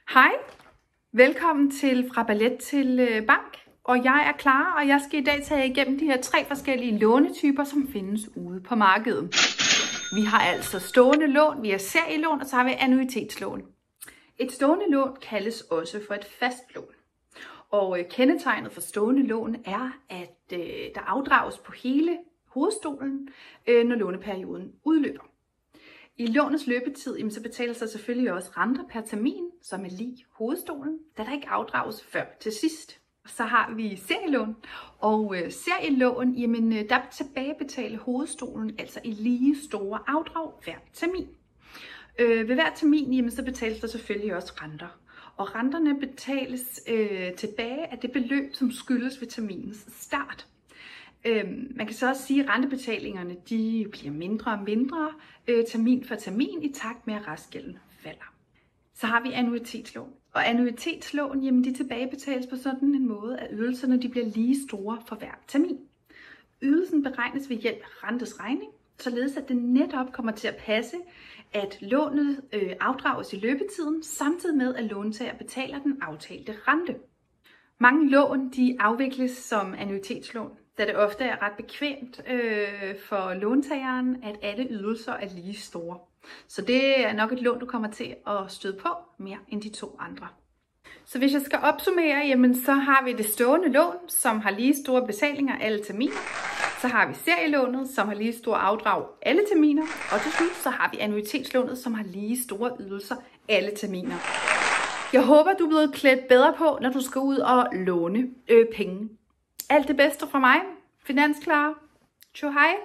Hej, velkommen til Fra Ballet til Bank, og jeg er Clara, og jeg skal i dag tage jer igennem de her 3 forskellige lånetyper, som findes ude på markedet. Vi har altså stående lån, vi har serielån, og så har vi annuitetslån. Et stående lån kaldes også for et fast lån, og kendetegnet for stående lån er, at der afdrages på hele hovedstolen, når låneperioden udløber. I lånets løbetid, så betales der selvfølgelig også renter per termin, som er lig hovedstolen, da der ikke afdrages før til sidst. Så har vi serielån, og serielån, der tilbagebetale hovedstolen altså i lige store afdrag hver termin. Ved hver termin, så betales der selvfølgelig også renter. Og renterne betales tilbage af det beløb, som skyldes ved terminens start. Man kan så også sige, at rentebetalingerne de bliver mindre og mindre termin for termin i takt med, at restgælden falder. Så har vi annuitetslån. Og annuitetslån, de tilbagebetales på sådan en måde, at ydelserne de bliver lige store for hver termin. Ydelsen beregnes ved hjælp af rentes regning, således at det netop kommer til at passe, at lånet afdrages i løbetiden, samtidig med at låntager betaler den aftalte rente. Mange lån de afvikles som annuitetslån, da det ofte er ret bekvemt for låntageren, at alle ydelser er lige store. Så det er nok et lån, du kommer til at støde på mere end de 2 andre. Så hvis jeg skal opsummere, så har vi det stående lån, som har lige store betalinger alle terminer. Så har vi serielånet, som har lige store afdrag alle terminer. Og til slut så har vi annuitetslånet, som har lige store ydelser alle terminer. Jeg håber, du er blevet klædt bedre på, når du skal ud og låne penge. Alt det bedste fra mig, Finansclara. Tjo hej!